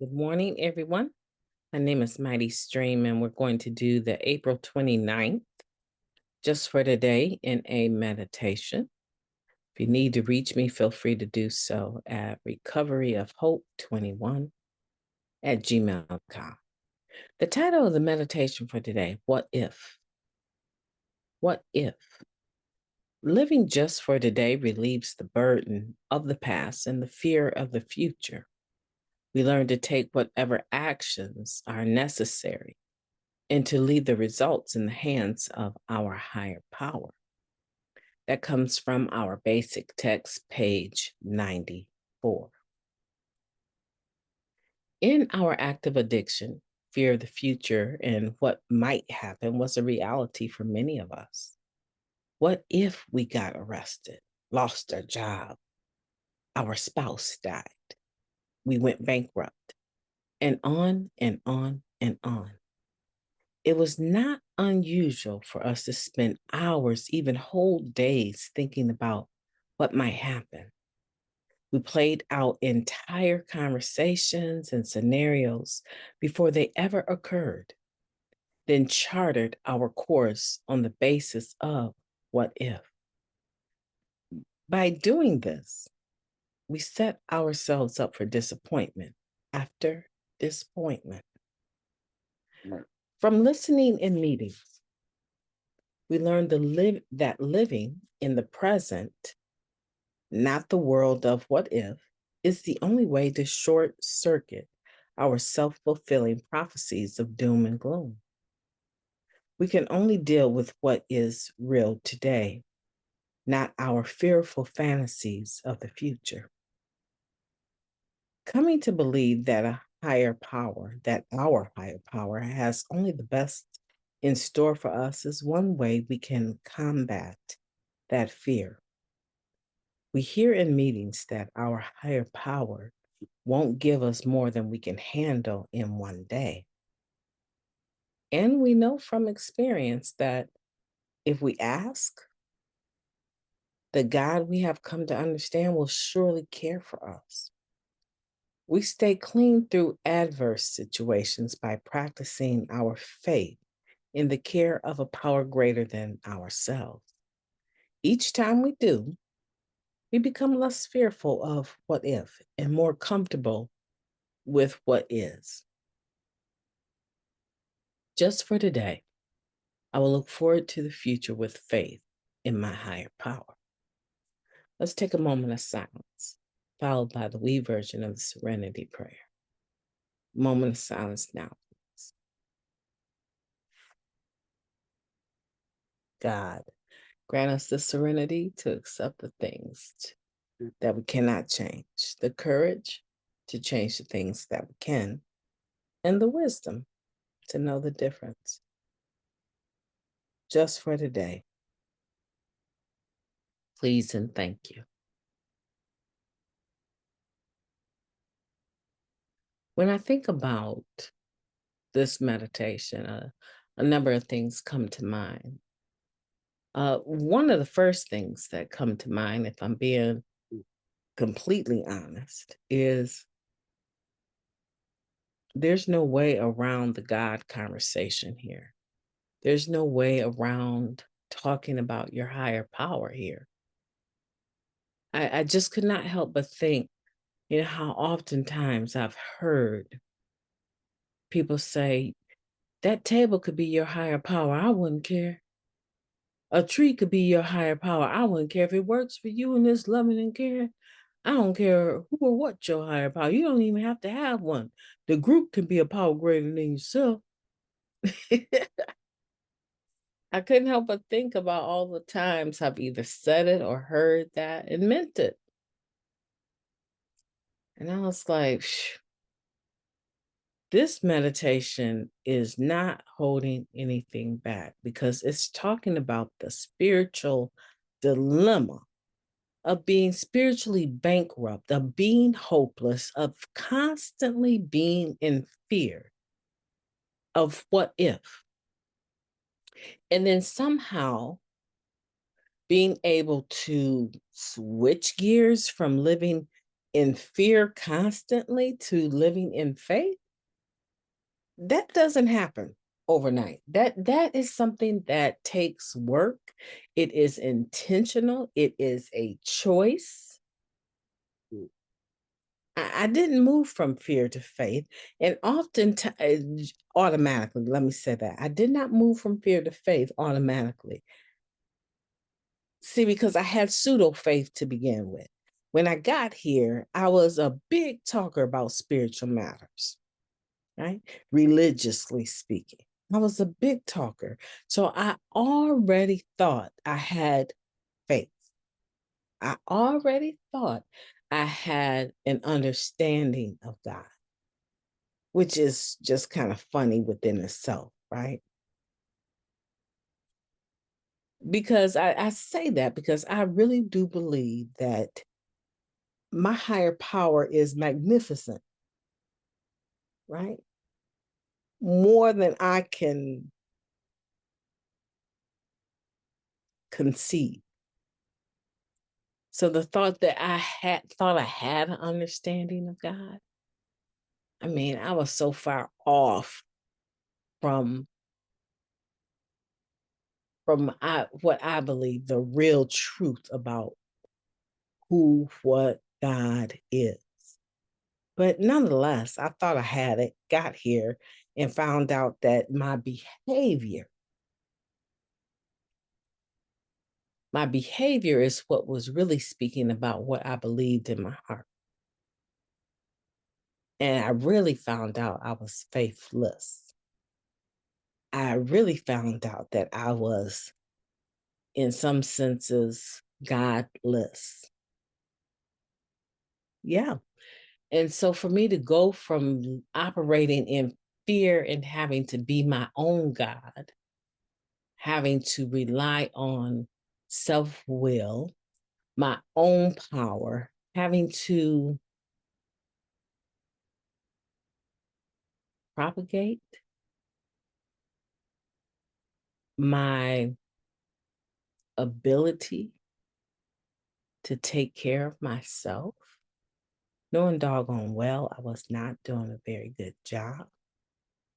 Good morning, everyone. My name is MightyStream, and we're going to do the April 29th, just for today, in a meditation. If you need to reach me, feel free to do so at recoveryofhope21@gmail.com. The title of the meditation for today, What If? What if? Living just for today relieves the burden of the past and the fear of the future. We learn to take whatever actions are necessary and to leave the results in the hands of our higher power. That comes from our basic text, page 94. In our active addiction, fear of the future and what might happen was a reality for many of us. What if we got arrested, lost our job, our spouse died, we went bankrupt, and on and on and on? It was not unusual for us to spend hours, even whole days, thinking about what might happen. We played out entire conversations and scenarios before they ever occurred, then chartered our course on the basis of what if. By doing this, we set ourselves up for disappointment after disappointment. Right. From listening in meetings, we learn that living in the present, not the world of what if, is the only way to short circuit our self fulfilling prophecies of doom and gloom. We can only deal with what is real today, not our fearful fantasies of the future. Coming to believe that our higher power has only the best in store for us is one way we can combat that fear. We hear in meetings that our higher power won't give us more than we can handle in one day. And we know from experience that if we ask, the God we have come to understand will surely care for us. We stay clean through adverse situations by practicing our faith in the care of a power greater than ourselves. Each time we do, we become less fearful of what if and more comfortable with what is. Just for today, I will look forward to the future with faith in my higher power. Let's take a moment of silence, followed by the we version of the Serenity Prayer. Moment of silence now. Please. God, grant us the serenity to accept the things that we cannot change, the courage to change the things that we can, and the wisdom to know the difference. Just for today, please and thank you. When I think about this meditation, a number of things come to mind. One of the first things that come to mind, if I'm being completely honest, is there's no way around the God conversation here. There's no way around talking about your higher power here. I just could not help but think, how oftentimes I've heard people say, that table could be your higher power. I wouldn't care. A tree could be your higher power. I wouldn't care if it works for you and it's loving and caring. I don't care who or what your higher power. You don't even have to have one. The group can be a power greater than yourself. I couldn't help but think about all the times I've either said it or heard that and meant it. And I was like, this meditation is not holding anything back because it's talking about the spiritual dilemma of being spiritually bankrupt, of being hopeless, of constantly being in fear of what if. And then somehow being able to switch gears from living in fear constantly to living in faith, that doesn't happen overnight. That is something that takes work. It is intentional. It is a choice. I didn't move from fear to faith, and often automatically. Let me say that I did not move from fear to faith automatically. See, because I had pseudo faith to begin with. When I got here, I was a big talker about spiritual matters, right? Religiously speaking, I was a big talker. So I already thought I had faith. I already thought I had an understanding of God, which is just kind of funny within itself, right? Because I say that because I really do believe that my higher power is magnificent, right? More than I can conceive. So the thought that I had an understanding of God, I mean, I was so far off from what I believe the real truth about what God is. But nonetheless, I thought I had it, got here, and found out that my behavior is what was really speaking about what I believed in my heart. And I really found out I was faithless. I really found out that I was, in some senses, godless. Yeah. And so for me to go from operating in fear and having to be my own God, having to rely on self will, my own power, having to propagate my ability to take care of myself, knowing doggone well I was not doing a very good job.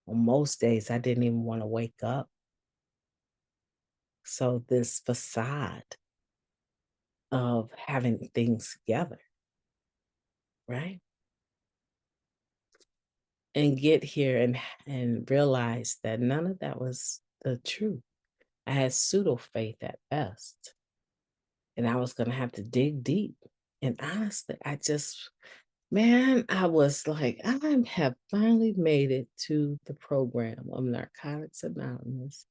On most days, I didn't even want to wake up. So, this facade of having things together, right? And get here and realize that none of that was the truth. I had pseudo faith at best, and I was going to have to dig deep. And honestly, man, I was like, I have finally made it to the program of Narcotics Anonymous.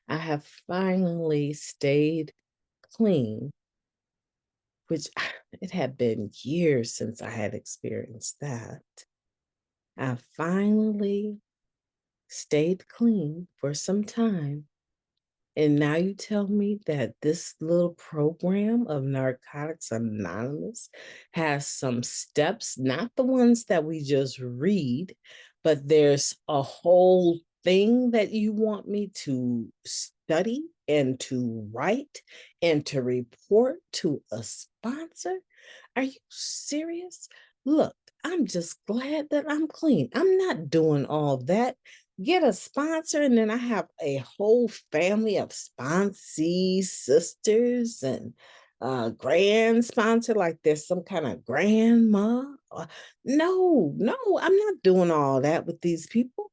I have finally stayed clean, which it had been years since I had experienced that. I finally stayed clean for some time. And now you tell me that this little program of Narcotics Anonymous has some steps, not the ones that we just read, but there's a whole thing that you want me to study and to write and to report to a sponsor? Are you serious? Look, I'm just glad that I'm clean. I'm not doing all that. Get a sponsor, and then I have a whole family of sponsees, sisters, and grand sponsor, like there's some kind of grandma. No, I'm not doing all that with these people.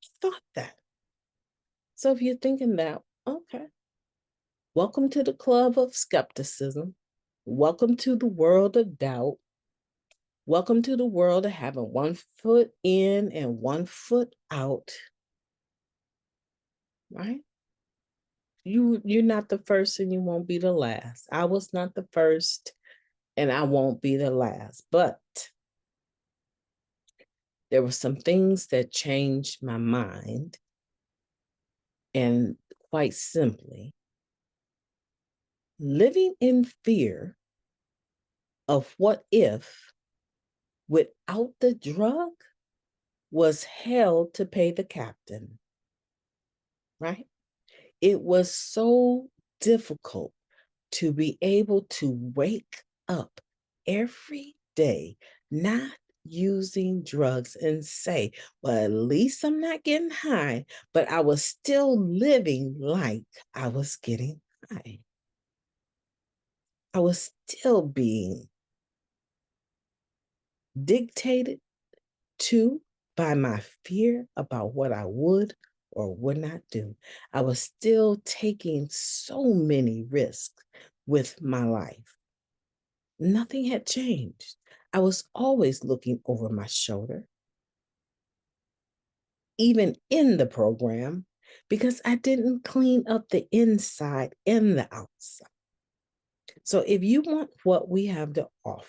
I thought that. So if you're thinking that, okay, welcome to the club of skepticism. Welcome to the world of doubt. Welcome to the world of having one foot in and one foot out, right? You're not the first and you won't be the last. I was not the first and I won't be the last. But there were some things that changed my mind. And quite simply, living in fear of what if without the drug was hell to pay the captain, right? It was so difficult to be able to wake up every day, not using drugs and say, well, at least I'm not getting high, but I was still living like I was getting high. I was still being dictated to by my fear about what I would or would not do. I was still taking so many risks with my life. Nothing had changed. I was always looking over my shoulder, even in the program, because I didn't clean up the inside and the outside. So if you want what we have to offer,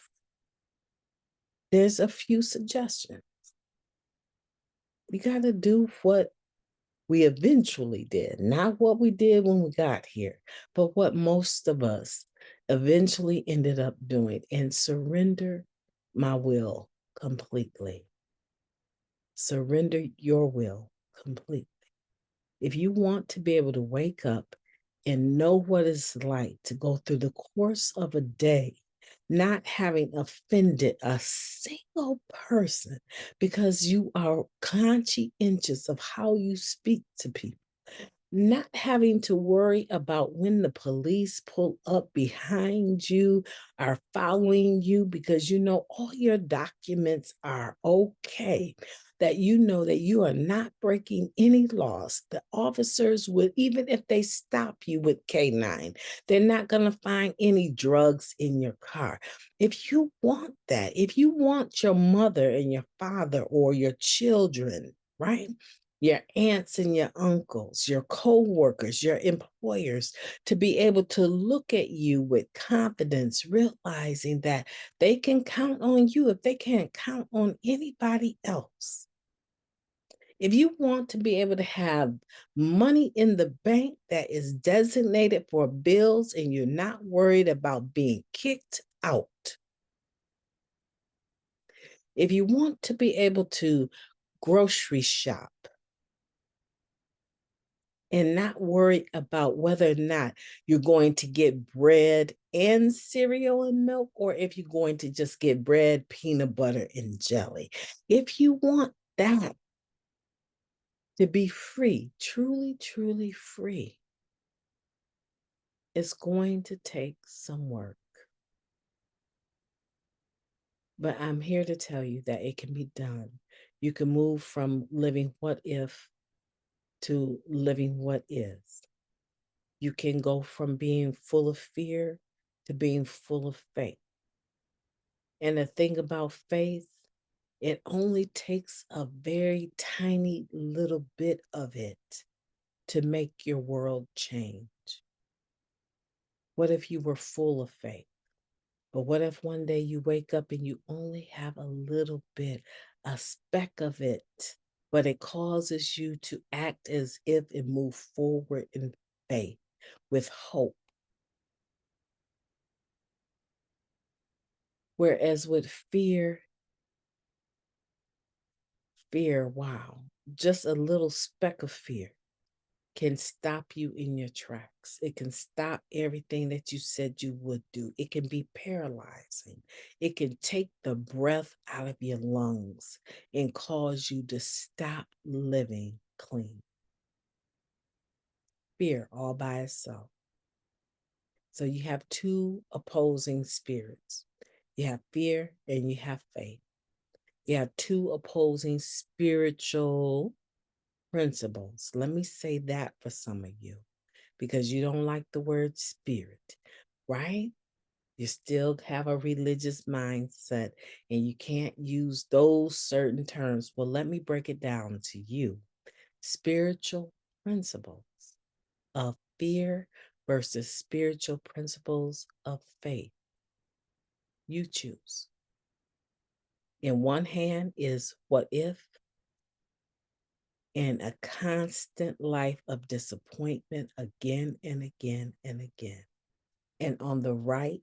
there's a few suggestions. You got to do what we eventually did, not what we did when we got here, but what most of us eventually ended up doing, and surrender my will completely. Surrender your will completely. If you want to be able to wake up and know what it's like to go through the course of a day, not having offended a single person because you are conscientious of how you speak to people, not having to worry about when the police pull up behind you, are following you because you know all your documents are okay, that you know that you are not breaking any laws. The officers would, even if they stop you with K9, they're not going to find any drugs in your car. If you want that, if you want your mother and your father or your children, right? Your aunts and your uncles, your co-workers, your employers, to be able to look at you with confidence, realizing that they can count on you if they can't count on anybody else. If you want to be able to have money in the bank that is designated for bills and you're not worried about being kicked out, if you want to be able to grocery shop and not worry about whether or not you're going to get bread and cereal and milk, or if you're going to just get bread, peanut butter, and jelly. If you want that to be free, truly, truly free, it's going to take some work. But I'm here to tell you that it can be done. You can move from living what if to living what is. You can go from being full of fear to being full of faith. And the thing about faith, it only takes a very tiny little bit of it to make your world change. What if you were full of faith? But what if one day you wake up and you only have a little bit, a speck of it, but it causes you to act as if and move forward in faith with hope? Whereas with fear, wow, just a little speck of fear can stop you in your tracks. It can stop everything that you said you would do. It can be paralyzing. It can take the breath out of your lungs and cause you to stop living clean. Fear all by itself. So you have two opposing spirits. You have fear and you have faith. You have two opposing spiritual principles. Let me say that for some of you, because you don't like the word spirit, right? You still have a religious mindset and you can't use those certain terms. Well, let me break it down to you. Spiritual principles of fear versus spiritual principles of faith. You choose. In one hand is what if, and a constant life of disappointment again and again and again. And on the right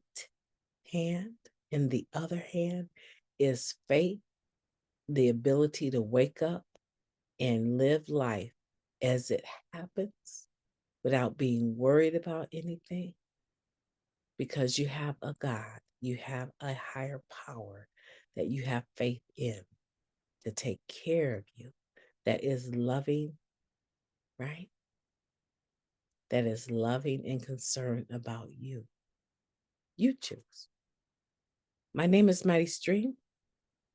hand, in the other hand, is faith, the ability to wake up and live life as it happens without being worried about anything, because you have a God You have a higher power that you have faith in to take care of you, that is loving, right? That is loving and concerned about you. You choose. My name is Mighty Stream,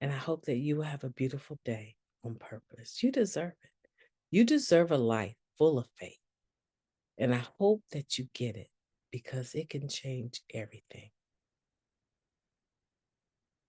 and I hope that you will have a beautiful day on purpose. You deserve it. You deserve a life full of faith. And I hope that you get it because it can change everything.